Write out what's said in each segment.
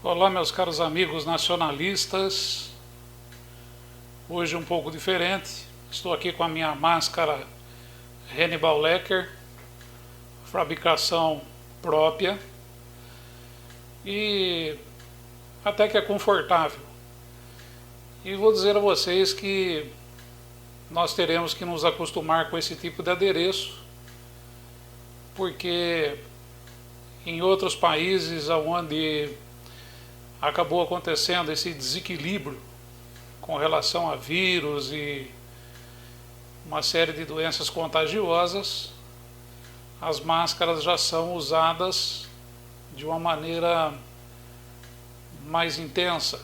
Olá, meus caros amigos nacionalistas. Hoje um pouco diferente. Estou aqui com a minha máscara Hannibal Lecter, fabricação própria e até que é confortável. E vou dizer a vocês que nós teremos que nos acostumar com esse tipo de adereço, porque em outros países onde acabou acontecendo esse desequilíbrio com relação a vírus e uma série de doenças contagiosas, as máscaras já são usadas de uma maneira mais intensa.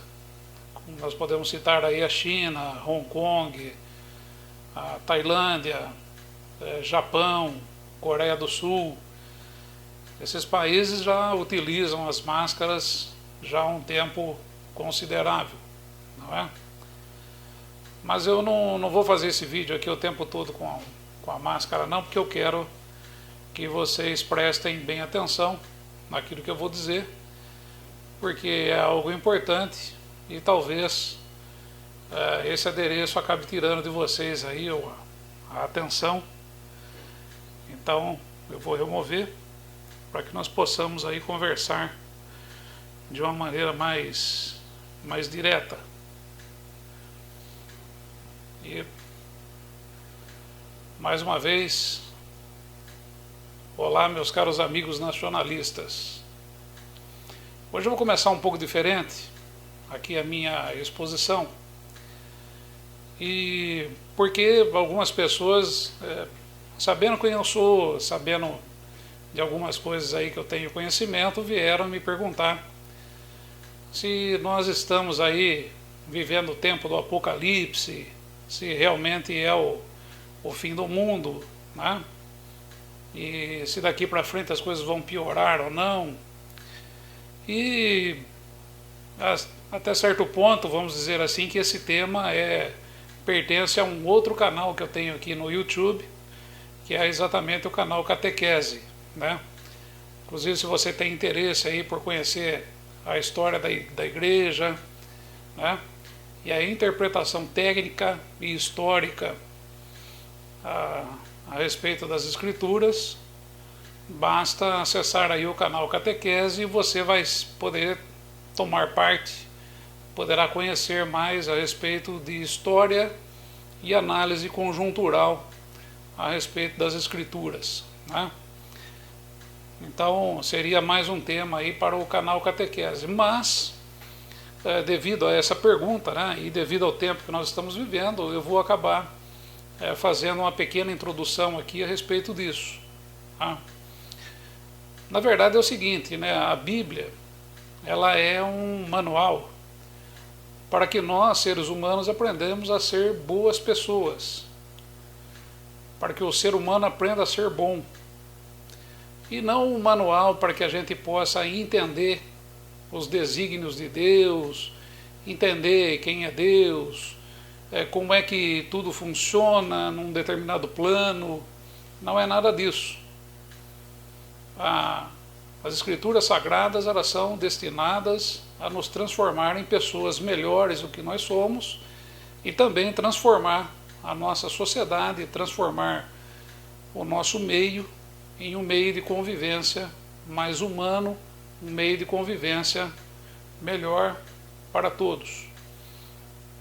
Nós podemos citar aí a China, Hong Kong, a Tailândia, Japão, Coreia do Sul. Esses países já utilizam as máscaras já há um tempo considerável, não é? Mas eu não vou fazer esse vídeo aqui o tempo todo com a máscara não, porque eu quero que vocês prestem bem atenção naquilo que eu vou dizer, porque é algo importante e talvez esse adereço acabe tirando de vocês aí a atenção. Então eu vou remover para que nós possamos aí conversar de uma maneira mais direta. E mais uma vez, olá, meus caros amigos nacionalistas. Hoje eu vou começar um pouco diferente aqui a minha exposição, e porque algumas pessoas, sabendo quem eu sou, sabendo de algumas coisas aí que eu tenho conhecimento, vieram me perguntar se nós estamos aí vivendo o tempo do apocalipse, se realmente é o fim do mundo, né? E se daqui para frente as coisas vão piorar ou não. E até certo ponto, vamos dizer assim, que esse tema pertence a um outro canal que eu tenho aqui no YouTube, que é exatamente o canal Catequese, né? Inclusive, se você tem interesse aí por conhecer a história da igreja, né, e a interpretação técnica e histórica a respeito das escrituras, basta acessar aí o canal Catequese e você vai poder tomar parte, poderá conhecer mais a respeito de história e análise conjuntural a respeito das escrituras, né? Então seria mais um tema aí para o canal Catequese, mas devido a essa pergunta, né, e devido ao tempo que nós estamos vivendo, eu vou acabar fazendo uma pequena introdução aqui a respeito disso, tá? Na verdade é o seguinte, né, a Bíblia ela é um manual para que nós, seres humanos, aprendamos a ser boas pessoas, para que o ser humano aprenda a ser bom, e não um manual para que a gente possa entender os desígnios de Deus, entender quem é Deus, como é que tudo funciona num determinado plano. Não é nada disso. As escrituras sagradas, elas são destinadas a nos transformar em pessoas melhores do que nós somos e também transformar a nossa sociedade, transformar o nosso meio em um meio de convivência mais humano, um meio de convivência melhor para todos.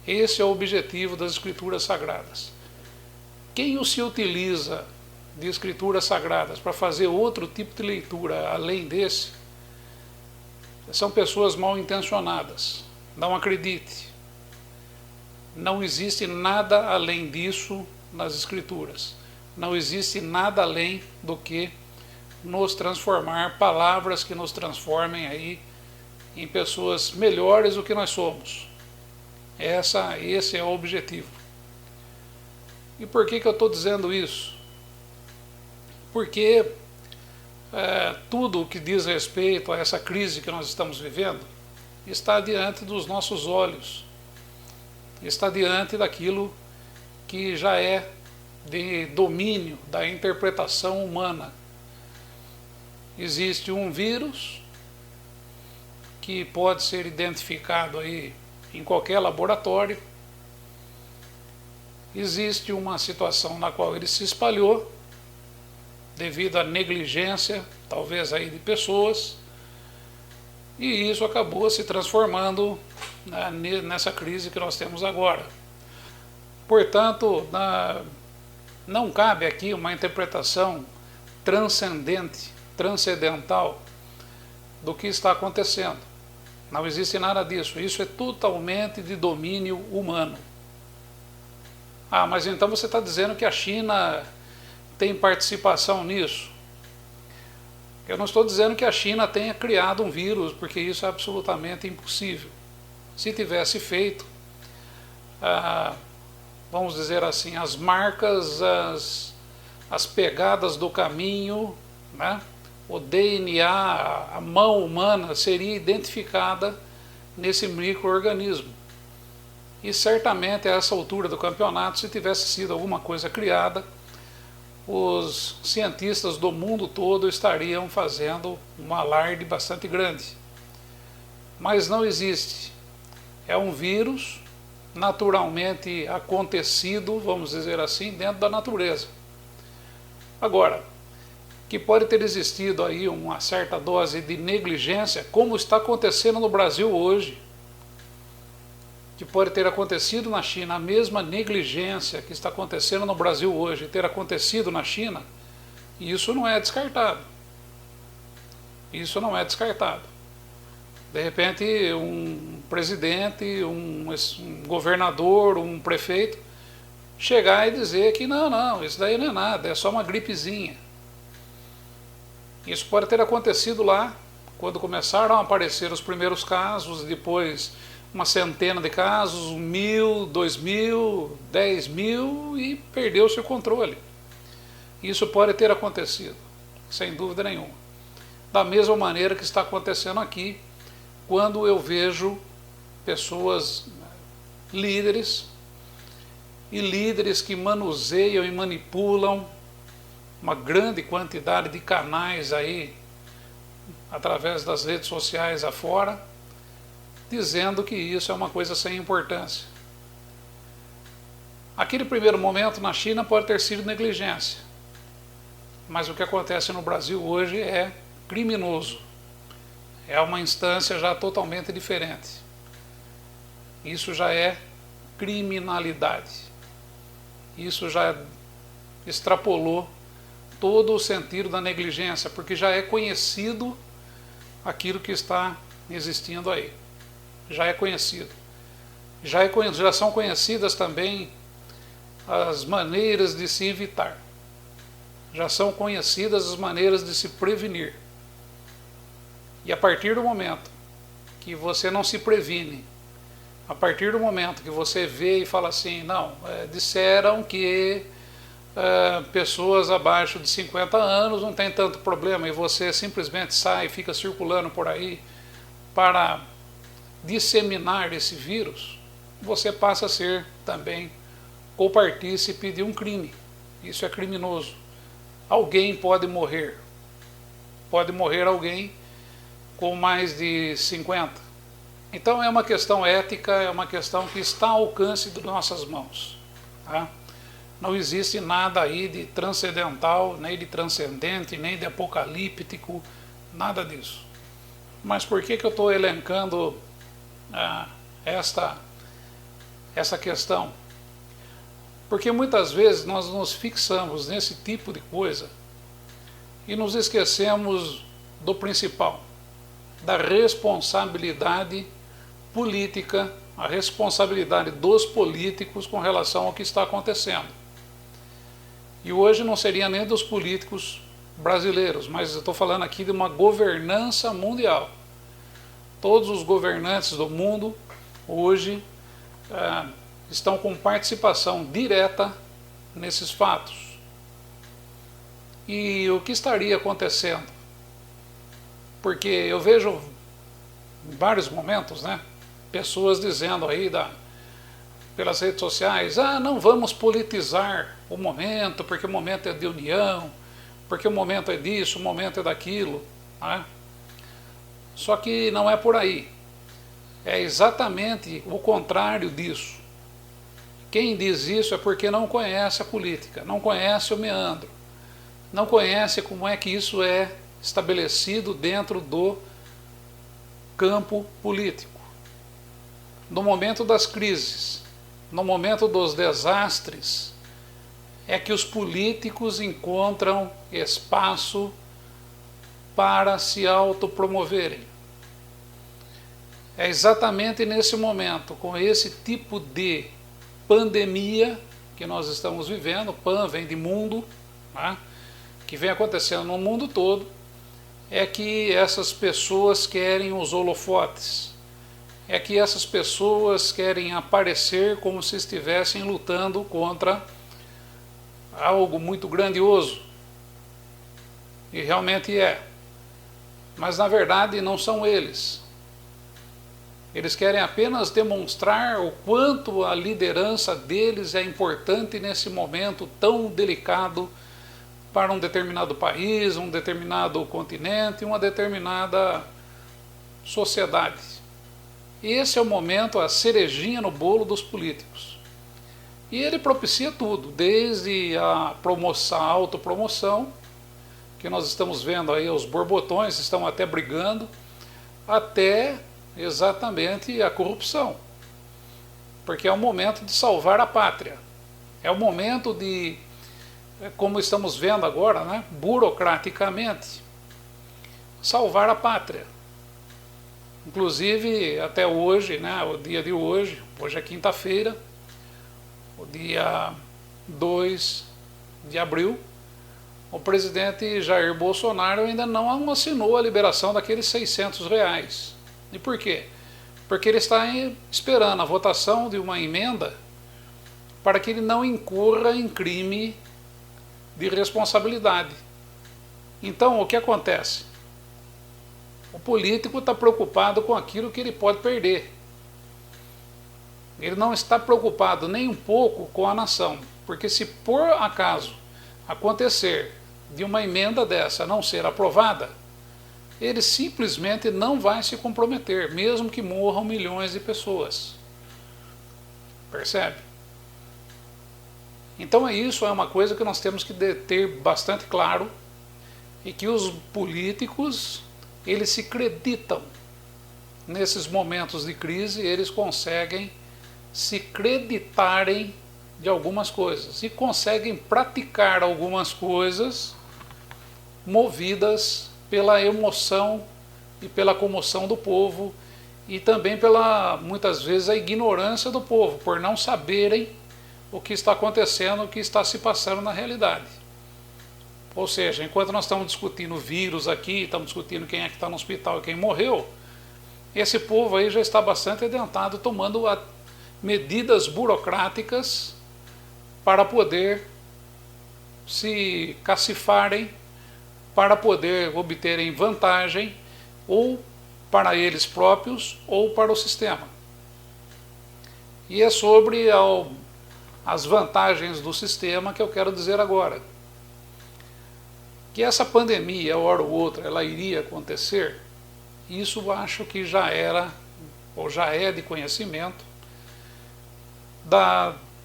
Esse é o objetivo das escrituras sagradas. Quem se utiliza de escrituras sagradas para fazer outro tipo de leitura além desse, são pessoas mal intencionadas. Não acredite. Não existe nada além disso nas escrituras. Não existe nada além do que nos transformar, palavras que nos transformem aí em pessoas melhores do que nós somos. Esse é o objetivo. E por que eu estou dizendo isso? Porque tudo o que diz respeito a essa crise que nós estamos vivendo está diante dos nossos olhos, está diante daquilo que já é de domínio da interpretação humana. Existe um vírus que pode ser identificado aí em qualquer laboratório. Existe uma situação na qual ele se espalhou devido à negligência, talvez aí de pessoas, e isso acabou se transformando nessa crise que nós temos agora. Portanto, não cabe aqui uma interpretação transcendental do que está acontecendo. Não existe nada disso. Isso é totalmente de domínio humano. Ah, mas então você está dizendo que a China tem participação nisso? Eu não estou dizendo que a China tenha criado um vírus, porque isso é absolutamente impossível. Se tivesse feito, vamos dizer assim, as marcas, as pegadas do caminho, né? O DNA, a mão humana seria identificada nesse micro-organismo. E certamente a essa altura do campeonato, se tivesse sido alguma coisa criada, os cientistas do mundo todo estariam fazendo um alarde bastante grande. Mas não existe. É um vírus naturalmente acontecido, vamos dizer assim, dentro da natureza. Agora, que pode ter existido aí uma certa dose de negligência, como está acontecendo no Brasil hoje, que pode ter acontecido na China, a mesma negligência que está acontecendo no Brasil hoje, ter acontecido na China, isso não é descartado. Isso não é descartado. De repente, um presidente, um governador, um prefeito, chegar e dizer que não, isso daí não é nada, é só uma gripezinha. Isso pode ter acontecido lá, quando começaram a aparecer os primeiros casos, depois uma centena de casos, 1.000, 2.000, 10.000 e perdeu-se o controle. Isso pode ter acontecido, sem dúvida nenhuma. Da mesma maneira que está acontecendo aqui, quando eu vejo pessoas, líderes que manuseiam e manipulam uma grande quantidade de canais aí, através das redes sociais afora, dizendo que isso é uma coisa sem importância. Aquele primeiro momento na China pode ter sido negligência, mas o que acontece no Brasil hoje é criminoso. É uma instância já totalmente diferente. Isso já é criminalidade. Isso já extrapolou todo o sentido da negligência, porque já é conhecido aquilo que está existindo aí. Já é conhecido. Já são conhecidas também as maneiras de se evitar. Já são conhecidas as maneiras de se prevenir. E a partir do momento que você não se previne, a partir do momento que você vê e fala assim, não, disseram que pessoas abaixo de 50 anos não tem tanto problema, e você simplesmente sai e fica circulando por aí para disseminar esse vírus, você passa a ser também copartícipe de um crime. Isso é criminoso. Alguém pode morrer. Pode morrer alguém com mais de 50. Então é uma questão ética, é uma questão que está ao alcance de nossas mãos. Tá? Não existe nada aí de transcendental, nem de transcendente, nem de apocalíptico, nada disso. Mas por que eu estou elencando essa questão? Porque muitas vezes nós nos fixamos nesse tipo de coisa e nos esquecemos do principal, da responsabilidade política, a responsabilidade dos políticos com relação ao que está acontecendo. E hoje não seria nem dos políticos brasileiros, mas eu estou falando aqui de uma governança mundial. Todos os governantes do mundo hoje estão com participação direta nesses fatos. E o que estaria acontecendo? Porque eu vejo em vários momentos, pessoas dizendo aí pelas redes sociais, não vamos politizar o momento, porque o momento é de união, porque o momento é disso, o momento é daquilo. Só que não é por aí. É exatamente o contrário disso. Quem diz isso é porque não conhece a política, não conhece o meandro, não conhece como é que isso é estabelecido dentro do campo político. No momento das crises, no momento dos desastres, é que os políticos encontram espaço para se autopromoverem. É exatamente nesse momento, com esse tipo de pandemia que nós estamos vivendo, pan vem de mundo, né, que vem acontecendo no mundo todo, é que essas pessoas querem os holofotes, é que essas pessoas querem aparecer como se estivessem lutando contra algo muito grandioso, e realmente é, mas na verdade não são eles. Eles querem apenas demonstrar o quanto a liderança deles é importante nesse momento tão delicado para um determinado país, um determinado continente, uma determinada sociedade. Esse é o momento, a cerejinha no bolo dos políticos. E ele propicia tudo, desde a promoção, a autopromoção, que nós estamos vendo aí, os borbotões estão até brigando, até exatamente a corrupção. Porque é o momento de salvar a pátria. É o momento de, como estamos vendo agora, né, burocraticamente, salvar a pátria. Inclusive, até hoje, né, o dia de hoje é quinta-feira, o dia 2 de abril, o presidente Jair Bolsonaro ainda não assinou a liberação daqueles R$600. E por quê? Porque ele está esperando a votação de uma emenda para que ele não incorra em crime de responsabilidade. Então, o que acontece? O político está preocupado com aquilo que ele pode perder. Ele não está preocupado nem um pouco com a nação, porque se por acaso acontecer de uma emenda dessa não ser aprovada, ele simplesmente não vai se comprometer, mesmo que morram milhões de pessoas. Percebe? Então isso é uma coisa que nós temos que ter bastante claro, e que os políticos, eles se acreditam. Nesses momentos de crise, eles conseguem se acreditarem de algumas coisas e conseguem praticar algumas coisas movidas pela emoção e pela comoção do povo, e também pela, muitas vezes, a ignorância do povo, por não saberem o que está acontecendo, o que está se passando na realidade. Ou seja, enquanto nós estamos discutindo vírus aqui, estamos discutindo quem é que está no hospital e quem morreu, esse povo aí já está bastante adiantado, tomando medidas burocráticas para poder se cacifarem, para poder obterem vantagem, ou para eles próprios, ou para o sistema. E é sobre as vantagens do sistema que eu quero dizer agora. Que essa pandemia, uma hora ou outra, ela iria acontecer, isso eu acho que já era, ou já é de conhecimento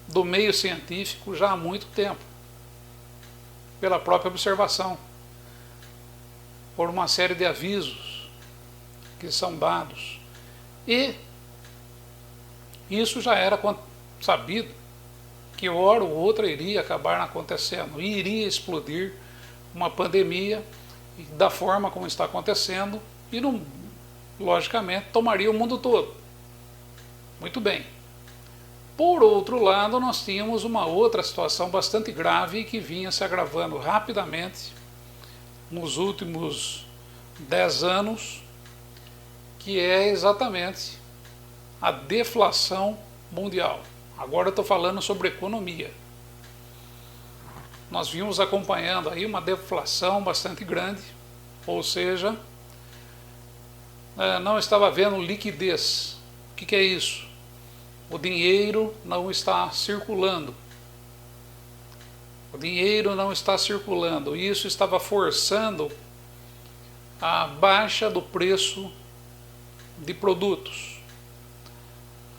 do meio científico já há muito tempo, pela própria observação, por uma série de avisos que são dados. E isso já era sabido, que hora ou outra iria acabar acontecendo, e iria explodir uma pandemia da forma como está acontecendo, e não, logicamente, tomaria o mundo todo. Muito bem. Por outro lado, nós tínhamos uma outra situação bastante grave que vinha se agravando rapidamente nos últimos 10 anos, que é exatamente a deflação mundial. Agora eu estou falando sobre economia. Nós vimos acompanhando aí uma deflação bastante grande, ou seja, não estava havendo liquidez. O que é isso? O dinheiro não está circulando. O dinheiro não está circulando, e isso estava forçando a baixa do preço de produtos.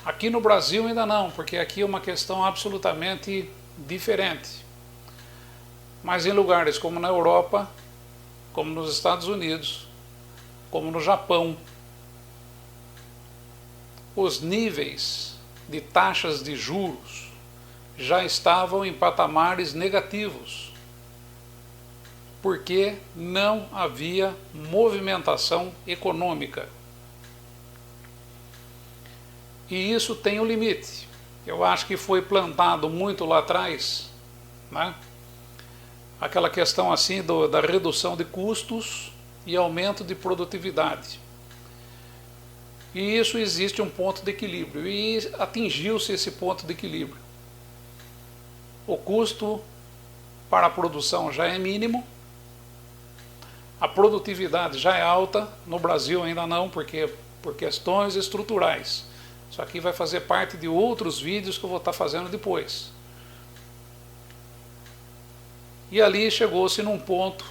Aqui no Brasil ainda não, porque aqui é uma questão absolutamente diferente. Mas em lugares como na Europa, como nos Estados Unidos, como no Japão, os níveis de taxas de juros já estavam em patamares negativos, porque não havia movimentação econômica. E isso tem um limite. Eu acho que foi plantado muito lá atrás, né? Aquela questão assim da redução de custos e aumento de produtividade. E isso existe um ponto de equilíbrio, e atingiu-se esse ponto de equilíbrio. O custo para a produção já é mínimo, a produtividade já é alta, no Brasil ainda não, porque por questões estruturais. Isso aqui vai fazer parte de outros vídeos que eu vou estar fazendo depois. E ali chegou-se num ponto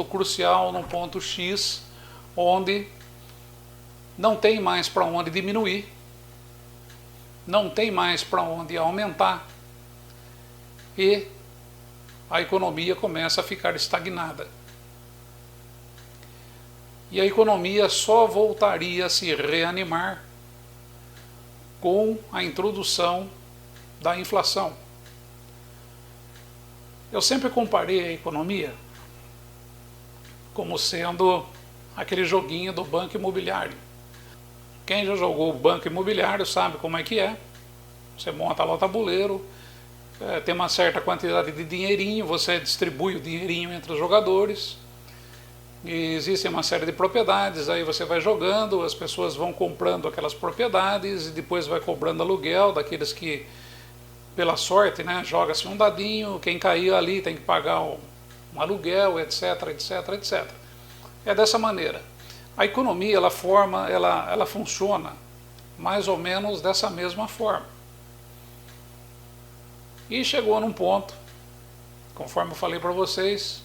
crucial, num ponto X, onde não tem mais para onde diminuir, não tem mais para onde aumentar, e a economia começa a ficar estagnada. E a economia só voltaria a se reanimar com a introdução da inflação. Eu sempre comparei a economia como sendo aquele joguinho do banco imobiliário. Quem já jogou banco imobiliário sabe como é que é. Você monta lá o tabuleiro, tem uma certa quantidade de dinheirinho, você distribui o dinheirinho entre os jogadores, e existe uma série de propriedades, aí você vai jogando, as pessoas vão comprando aquelas propriedades e depois vai cobrando aluguel daqueles que, pela sorte, né, joga-se um dadinho, quem cair ali tem que pagar um aluguel, etc, etc, etc. É dessa maneira. A economia, ela funciona mais ou menos dessa mesma forma. E chegou num ponto, conforme eu falei para vocês,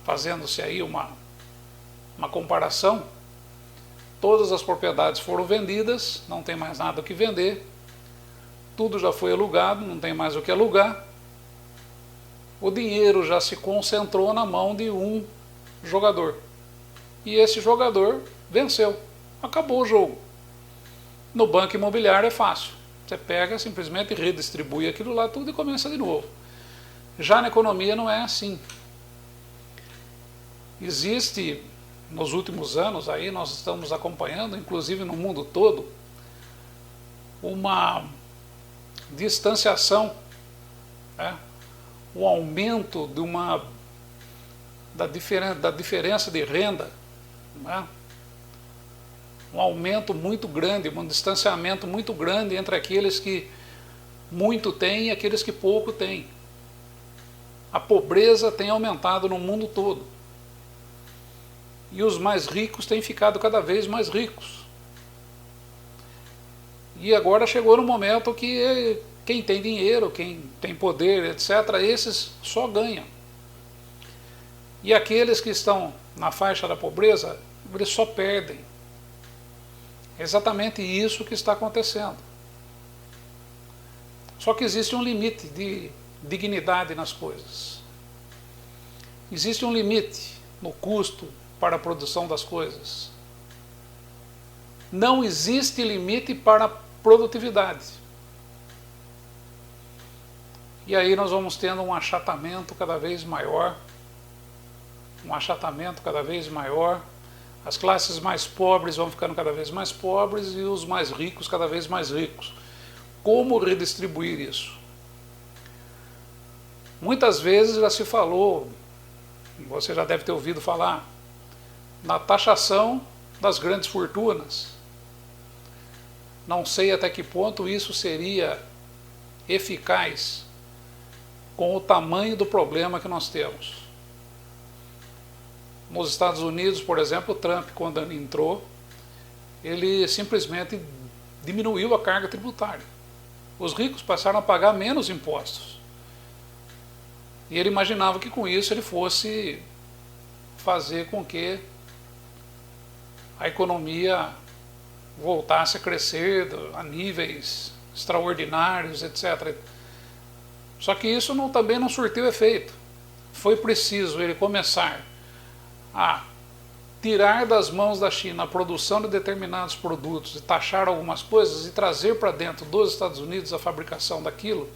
fazendo-se aí uma comparação, todas as propriedades foram vendidas, não tem mais nada o que vender, tudo já foi alugado, não tem mais o que alugar, o dinheiro já se concentrou na mão de um jogador. E esse jogador venceu, acabou o jogo. No banco imobiliário é fácil, você pega, simplesmente redistribui aquilo lá tudo e começa de novo. Já na economia não é assim. Existe, nos últimos anos, aí nós estamos acompanhando, inclusive no mundo todo, uma distanciação, né? Um aumento da diferença de renda, né? Um aumento muito grande, um distanciamento muito grande entre aqueles que muito têm e aqueles que pouco têm. A pobreza tem aumentado no mundo todo. E os mais ricos têm ficado cada vez mais ricos. E agora chegou no momento que quem tem dinheiro, quem tem poder, etc., esses só ganham. E aqueles que estão na faixa da pobreza, eles só perdem. É exatamente isso que está acontecendo. Só que existe um limite de dignidade nas coisas. Existe um limite no custo para a produção das coisas. Não existe limite para a produtividade. E aí nós vamos tendo um achatamento cada vez maior, as classes mais pobres vão ficando cada vez mais pobres e os mais ricos cada vez mais ricos. Como redistribuir isso? Muitas vezes já se falou, você já deve ter ouvido falar, na taxação das grandes fortunas. Não sei até que ponto isso seria eficaz com o tamanho do problema que nós temos. Nos Estados Unidos, por exemplo, o Trump, quando entrou, ele simplesmente diminuiu a carga tributária. Os ricos passaram a pagar menos impostos. E ele imaginava que com isso ele fosse fazer com que a economia voltasse a crescer a níveis extraordinários, etc. Só que isso também não surtiu efeito. Foi preciso ele começar a tirar das mãos da China a produção de determinados produtos e taxar algumas coisas e trazer para dentro dos Estados Unidos a fabricação daquilo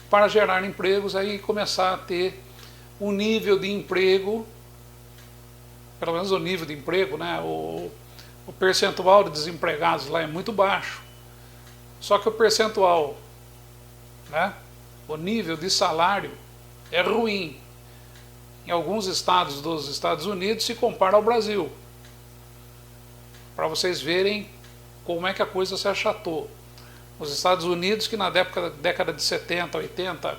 para gerar empregos, aí começar a ter um nível de emprego, pelo menos o nível de emprego, né? O percentual de desempregados lá é muito baixo. Só que o percentual, né? O nível de salário é ruim. Em alguns estados dos Estados Unidos se compara ao Brasil. Para vocês verem como é que a coisa se achatou. Os Estados Unidos, que na década de 70, 80,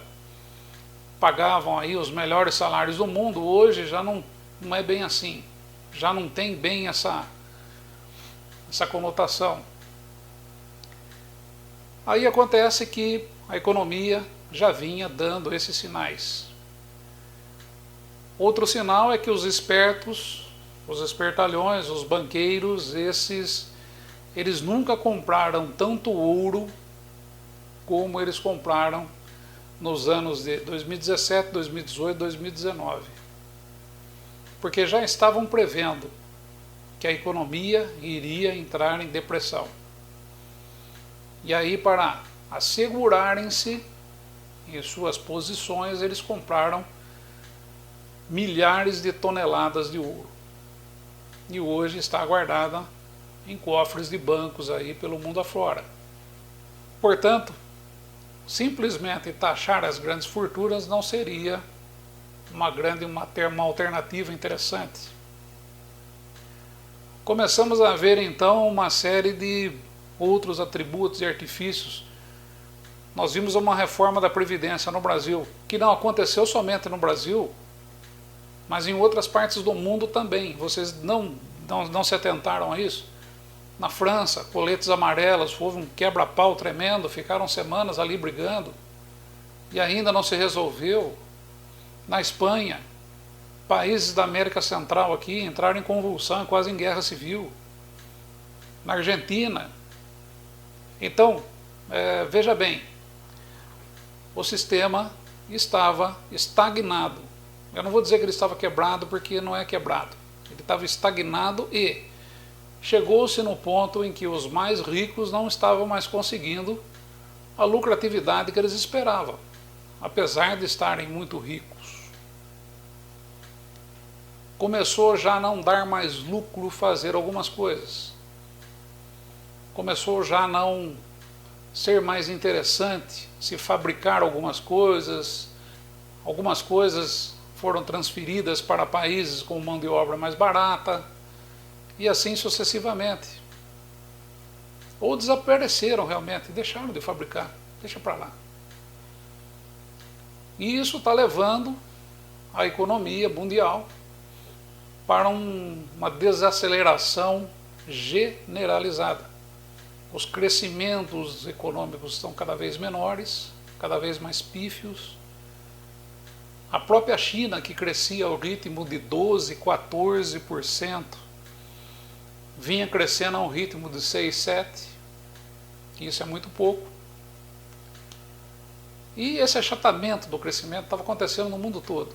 pagavam aí os melhores salários do mundo, hoje já não é bem assim. Já não tem bem essa conotação. Aí acontece que a economia já vinha dando esses sinais. Outro sinal é que os espertos, os espertalhões, os banqueiros, eles nunca compraram tanto ouro como eles compraram nos anos de 2017, 2018, 2019. Porque já estavam prevendo que a economia iria entrar em depressão. E aí, para assegurarem-se em suas posições, eles compraram milhares de toneladas de ouro. E hoje está guardada em cofres de bancos aí pelo mundo afora. Portanto, simplesmente taxar as grandes fortunas não seria uma alternativa interessante. Começamos a ver então uma série de outros atributos e artifícios. Nós vimos uma reforma da Previdência no Brasil, que não aconteceu somente no Brasil, mas em outras partes do mundo também. Vocês não se atentaram a isso? Na França, coletes amarelos, houve um quebra-pau tremendo, ficaram semanas ali brigando e ainda não se resolveu. Na Espanha, países da América Central aqui entraram em convulsão, quase em guerra civil. Na Argentina. Então, veja bem, o sistema estava estagnado. Eu não vou dizer que ele estava quebrado, porque não é quebrado. Ele estava estagnado e chegou-se no ponto em que os mais ricos não estavam mais conseguindo a lucratividade que eles esperavam, apesar de estarem muito ricos. Começou já a não dar mais lucro fazer algumas coisas. Começou já a não ser mais interessante se fabricar algumas coisas foram transferidas para países com mão de obra mais barata, e assim sucessivamente. Ou desapareceram realmente, deixaram de fabricar, deixa para lá. E isso está levando a economia mundial para uma desaceleração generalizada. Os crescimentos econômicos estão cada vez menores, cada vez mais pífios. A própria China, que crescia ao ritmo de 12%, 14%, vinha crescendo a um ritmo de 6%, 7%, isso é muito pouco. E esse achatamento do crescimento estava acontecendo no mundo todo.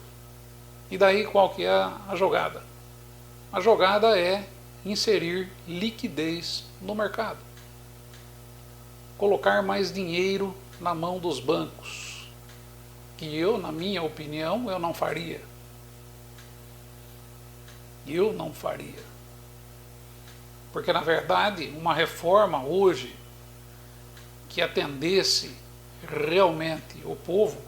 E daí qual que é a jogada? A jogada é inserir liquidez no mercado. Colocar mais dinheiro na mão dos bancos. Que eu, na minha opinião, eu não faria. Eu não faria. Porque, na verdade, uma reforma hoje que atendesse realmente o povo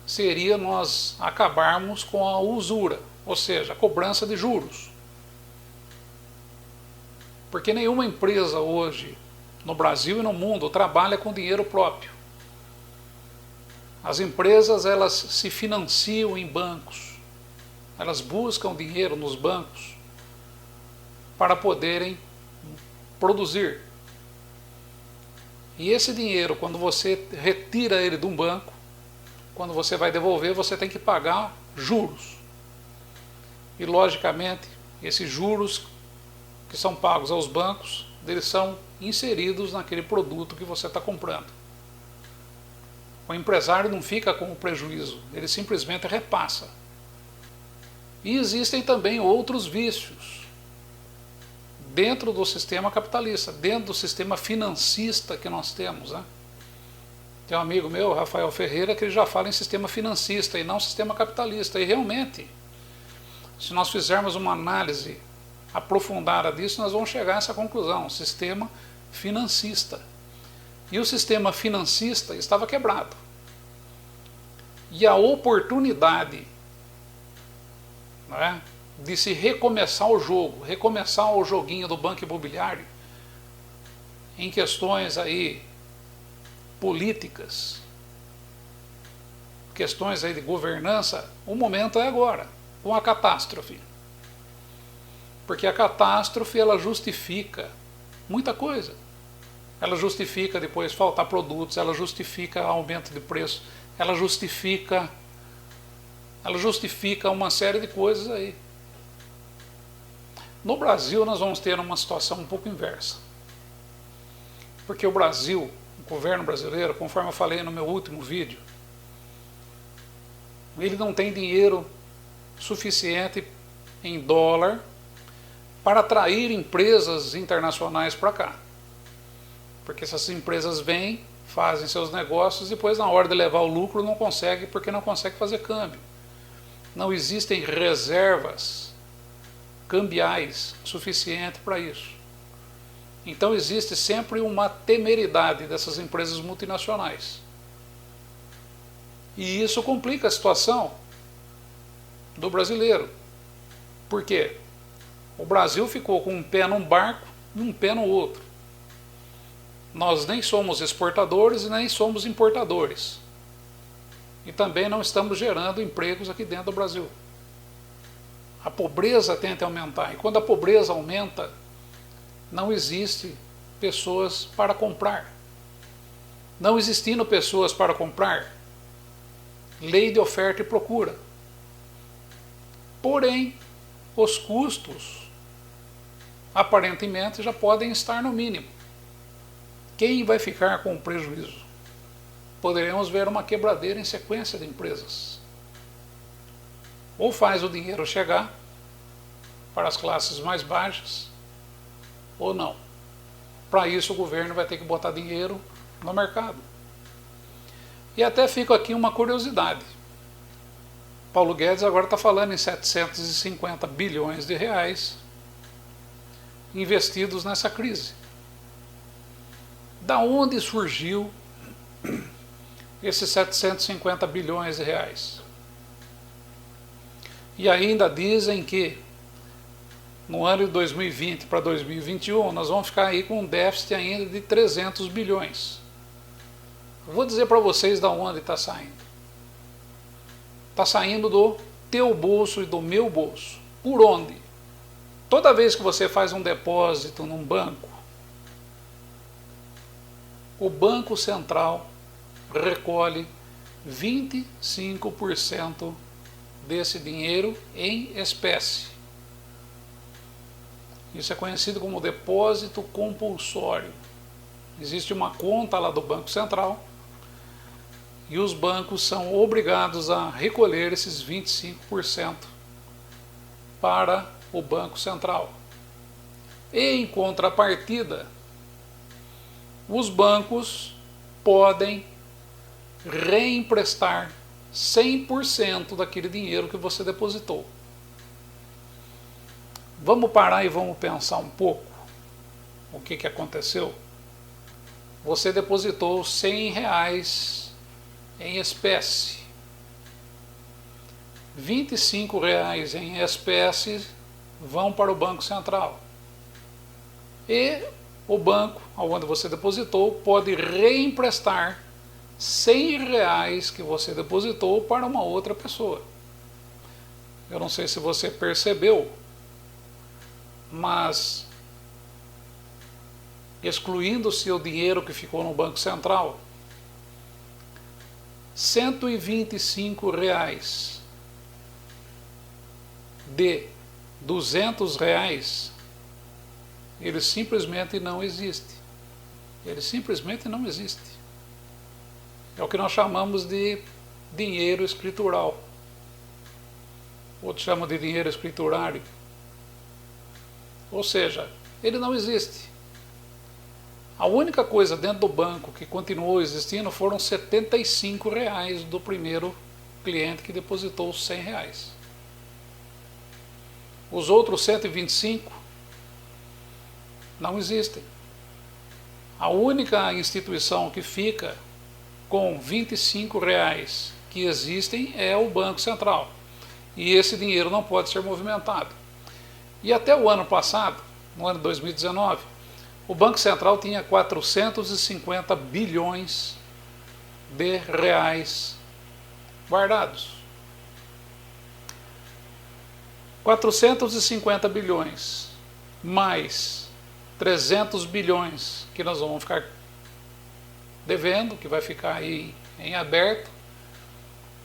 seria nós acabarmos com a usura, ou seja, a cobrança de juros. Porque nenhuma empresa hoje, no Brasil e no mundo, trabalha com dinheiro próprio. As empresas, elas se financiam em bancos, elas buscam dinheiro nos bancos para poderem produzir. E esse dinheiro, quando você retira ele de um banco, quando você vai devolver, você tem que pagar juros. E logicamente, esses juros que são pagos aos bancos, eles são inseridos naquele produto que você está comprando. O empresário não fica com o prejuízo, ele simplesmente repassa. E existem também outros vícios dentro do sistema capitalista, dentro do sistema financista que nós temos, né? Tem um amigo meu, Rafael Ferreira, que ele já fala em sistema financista e não sistema capitalista. E realmente, se nós fizermos uma análise aprofundada disso, nós vamos chegar a essa conclusão: sistema financista. E o sistema financista estava quebrado. E a oportunidade, né, de se recomeçar o jogo, recomeçar o joguinho do banco imobiliário, em questões aí políticas, questões aí de governança, o momento é agora, com a catástrofe. Porque a catástrofe, ela justifica muita coisa. Ela justifica depois faltar produtos, ela justifica aumento de preço, ela justifica uma série de coisas aí. No Brasil nós vamos ter uma situação um pouco inversa. Porque o Brasil, o governo brasileiro, conforme eu falei no meu último vídeo, ele não tem dinheiro suficiente em dólar para atrair empresas internacionais para cá. Porque essas empresas vêm, fazem seus negócios e depois na hora de levar o lucro não consegue, porque não consegue fazer câmbio. Não existem reservas cambiais suficientes para isso. Então existe sempre uma temeridade dessas empresas multinacionais. E isso complica a situação do brasileiro. Por quê? O Brasil ficou com um pé num barco e um pé no outro. Nós nem somos exportadores e nem somos importadores. E também não estamos gerando empregos aqui dentro do Brasil. A pobreza tende a aumentar. E quando a pobreza aumenta, não existe pessoas para comprar. Não existindo pessoas para comprar, lei de oferta e procura. Porém, os custos aparentemente já podem estar no mínimo. Quem vai ficar com o prejuízo? Poderemos ver uma quebradeira em sequência de empresas. Ou faz o dinheiro chegar para as classes mais baixas, ou não. Para isso o governo vai ter que botar dinheiro no mercado. E até fica aqui uma curiosidade. Paulo Guedes agora está falando em 750 bilhões de reais investidos nessa crise. Da onde surgiu esses 750 bilhões de reais? E ainda dizem que no ano de 2020 para 2021 nós vamos ficar aí com um déficit ainda de 300 bilhões. Vou dizer para vocês de onde está saindo. Está saindo do teu bolso e do meu bolso. Por onde? Toda vez que você faz um depósito num banco, o Banco Central recolhe 25% desse dinheiro em espécie. Isso é conhecido como depósito compulsório. Existe uma conta lá do Banco Central e os bancos são obrigados a recolher esses 25% para o Banco Central. E em contrapartida, os bancos podem reemprestar 100% daquele dinheiro que você depositou. Vamos parar e vamos pensar um pouco o que aconteceu. Você depositou R$100 em espécie. R$25 em espécie vão para o Banco Central. E o banco onde você depositou pode reemprestar R$100 que você depositou para uma outra pessoa. Eu não sei se você percebeu, mas excluindo-se o dinheiro que ficou no Banco Central, R$125 de R$200 Ele simplesmente não existe. Ele simplesmente não existe. É o que nós chamamos de dinheiro escritural. Outros chamam de dinheiro escriturário. Ou seja, ele não existe. A única coisa dentro do banco que continuou existindo foram R$ 75 do primeiro cliente que depositou os R$ 100. Os outros 125 não existem. A única instituição que fica com R$ 25 que existem é o Banco Central. E esse dinheiro não pode ser movimentado. E até o ano passado, no ano 2019, o Banco Central tinha 450 bilhões de reais guardados. 450 bilhões mais 300 bilhões que nós vamos ficar devendo, que vai ficar aí em aberto,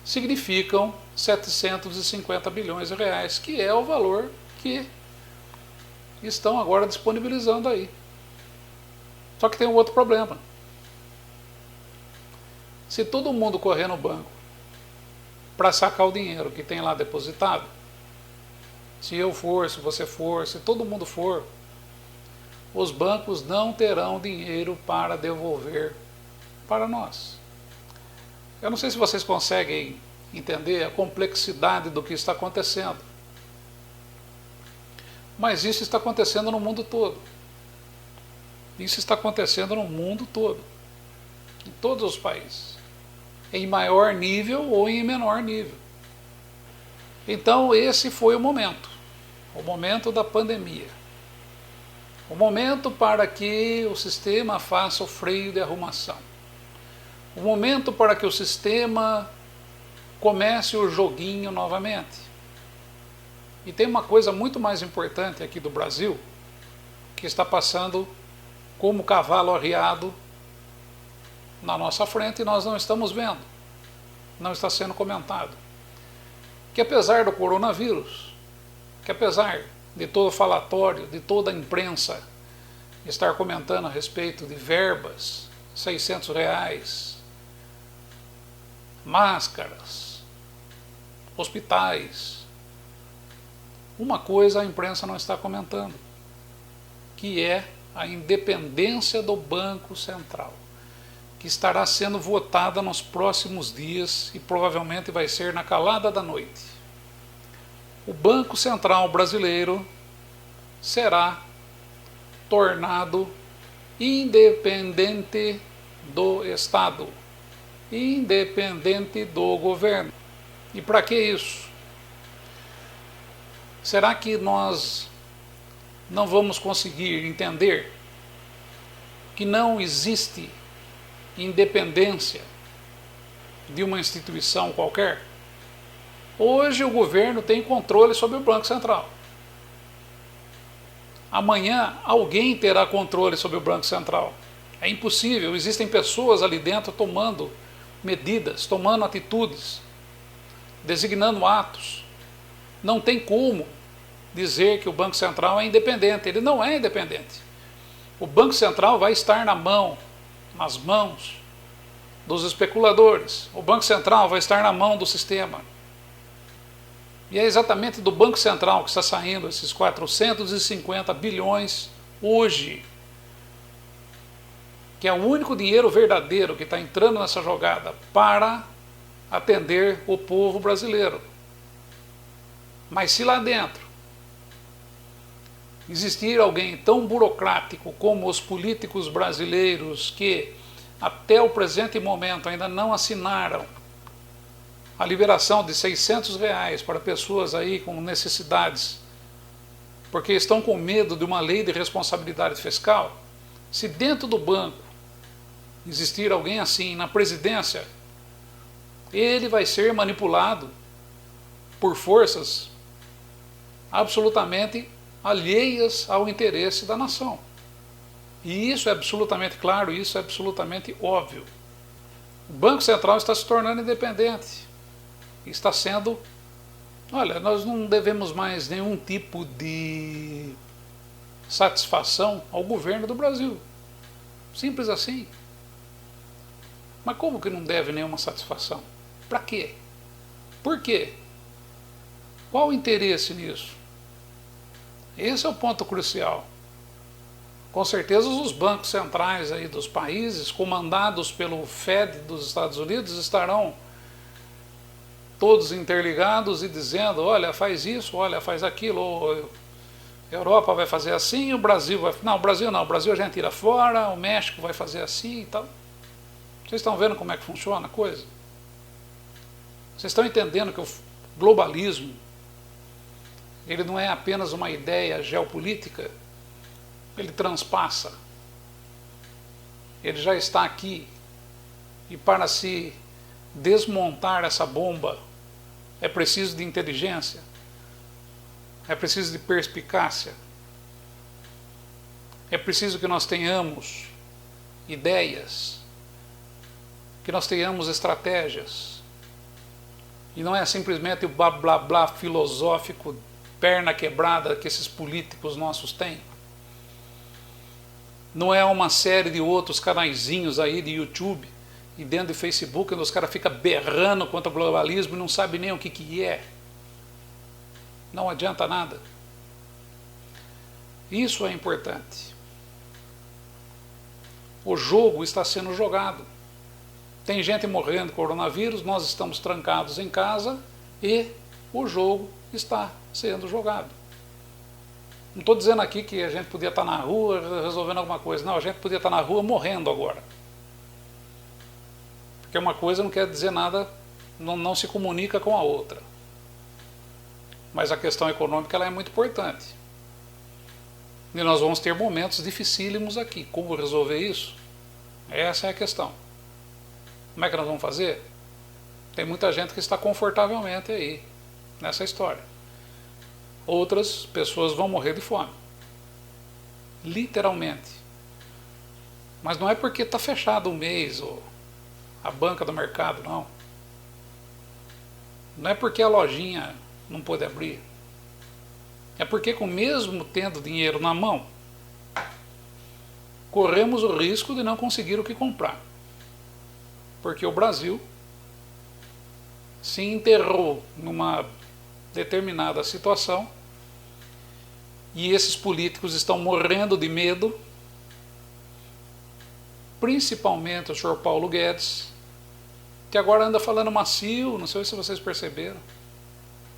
significam 750 bilhões de reais, que é o valor que estão agora disponibilizando aí. Só que tem um outro problema. Se todo mundo correr no banco para sacar o dinheiro que tem lá depositado, se eu for, se você for, se todo mundo for, os bancos não terão dinheiro para devolver para nós. Eu não sei se vocês conseguem entender a complexidade do que está acontecendo. Mas isso está acontecendo no mundo todo. Isso está acontecendo no mundo todo. Em todos os países. Em maior nível ou em menor nível. Então esse foi o momento. O momento da pandemia. O momento para que o sistema faça o freio de arrumação. O momento para que o sistema comece o joguinho novamente. E tem uma coisa muito mais importante aqui do Brasil, que está passando como cavalo arriado na nossa frente e nós não estamos vendo. Não está sendo comentado. Que apesar do coronavírus, que apesar de todo o falatório, de toda a imprensa estar comentando a respeito de verbas, R$ 600, máscaras, hospitais, uma coisa a imprensa não está comentando, que é a independência do Banco Central, que estará sendo votada nos próximos dias e provavelmente vai ser na calada da noite. O Banco Central brasileiro será tornado independente do Estado, independente do governo. E para que isso? Será que nós não vamos conseguir entender que não existe independência de uma instituição qualquer? Hoje o governo tem controle sobre o Banco Central. Amanhã alguém terá controle sobre o Banco Central. É impossível, existem pessoas ali dentro tomando medidas, tomando atitudes, designando atos. Não tem como dizer que o Banco Central é independente. Ele não é independente. O Banco Central vai estar nas mãos dos especuladores. O Banco Central vai estar na mão do sistema. E é exatamente do Banco Central que está saindo esses 450 bilhões hoje, que é o único dinheiro verdadeiro que está entrando nessa jogada para atender o povo brasileiro. Mas se lá dentro existir alguém tão burocrático como os políticos brasileiros que até o presente momento ainda não assinaram a liberação de R$ 600 para pessoas aí com necessidades, porque estão com medo de uma lei de responsabilidade fiscal, se dentro do banco existir alguém assim na presidência, ele vai ser manipulado por forças absolutamente alheias ao interesse da nação. E isso é absolutamente claro, isso é absolutamente óbvio. O Banco Central está se tornando independente. Está sendo... Olha, nós não devemos mais nenhum tipo de satisfação ao governo do Brasil. Simples assim. Mas como que não deve nenhuma satisfação? Para quê? Por quê? Qual o interesse nisso? Esse é o ponto crucial. Com certeza os bancos centrais aí dos países, comandados pelo Fed dos Estados Unidos, estarão todos interligados e dizendo, olha, faz isso, olha, faz aquilo, a Europa vai fazer assim, o Brasil vai... Não, o Brasil a gente tira fora, o México vai fazer assim e tal. Vocês estão vendo como é que funciona a coisa? Vocês estão entendendo que o globalismo, ele não é apenas uma ideia geopolítica, ele transpassa. Ele já está aqui. E para se desmontar essa bomba, é preciso de inteligência, é preciso de perspicácia, é preciso que nós tenhamos ideias, que nós tenhamos estratégias. E não é simplesmente o blá blá blá filosófico, perna quebrada que esses políticos nossos têm. Não é uma série de outros canaizinhos aí de YouTube e dentro de Facebook, onde os caras ficam berrando contra o globalismo e não sabem nem o que é. Não adianta nada. Isso é importante. O jogo está sendo jogado. Tem gente morrendo de coronavírus, nós estamos trancados em casa e o jogo está sendo jogado. Não estou dizendo aqui que a gente podia estar na rua resolvendo alguma coisa. Não, a gente podia estar na rua morrendo agora. Porque uma coisa não quer dizer nada, não se comunica com a outra. Mas a questão econômica ela é muito importante. E nós vamos ter momentos dificílimos aqui. Como resolver isso? Essa é a questão. Como é que nós vamos fazer? Tem muita gente que está confortavelmente aí, nessa história. Outras pessoas vão morrer de fome. Literalmente. Mas não é porque está fechado o mês, ou a banca do mercado, não. Não é porque a lojinha não pôde abrir. É porque, com mesmo tendo dinheiro na mão, corremos o risco de não conseguir o que comprar. Porque o Brasil se enterrou numa determinada situação e esses políticos estão morrendo de medo, principalmente o senhor Paulo Guedes, que agora anda falando macio, não sei se vocês perceberam.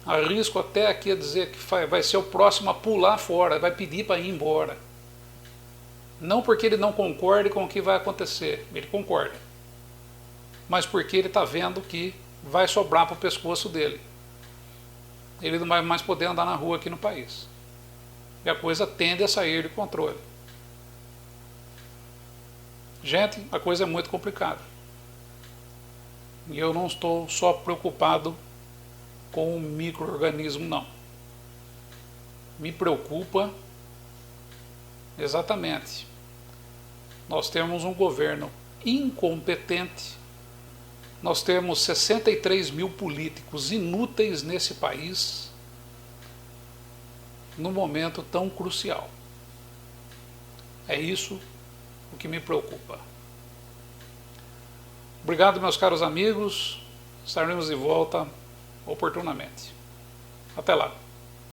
Arrisco até aqui a dizer que vai ser o próximo a pular fora, vai pedir para ir embora. Não porque ele não concorde com o que vai acontecer, ele concorda, mas porque ele está vendo que vai sobrar para o pescoço dele. Ele não vai mais poder andar na rua aqui no país. E a coisa tende a sair de controle. Gente, a coisa é muito complicada. E eu não estou só preocupado com o micro-organismo, não. Me preocupa exatamente. Nós temos um governo incompetente. Nós temos 63 mil políticos inúteis nesse país num momento tão crucial. É isso o que me preocupa. Obrigado, meus caros amigos. Estaremos de volta oportunamente. Até lá.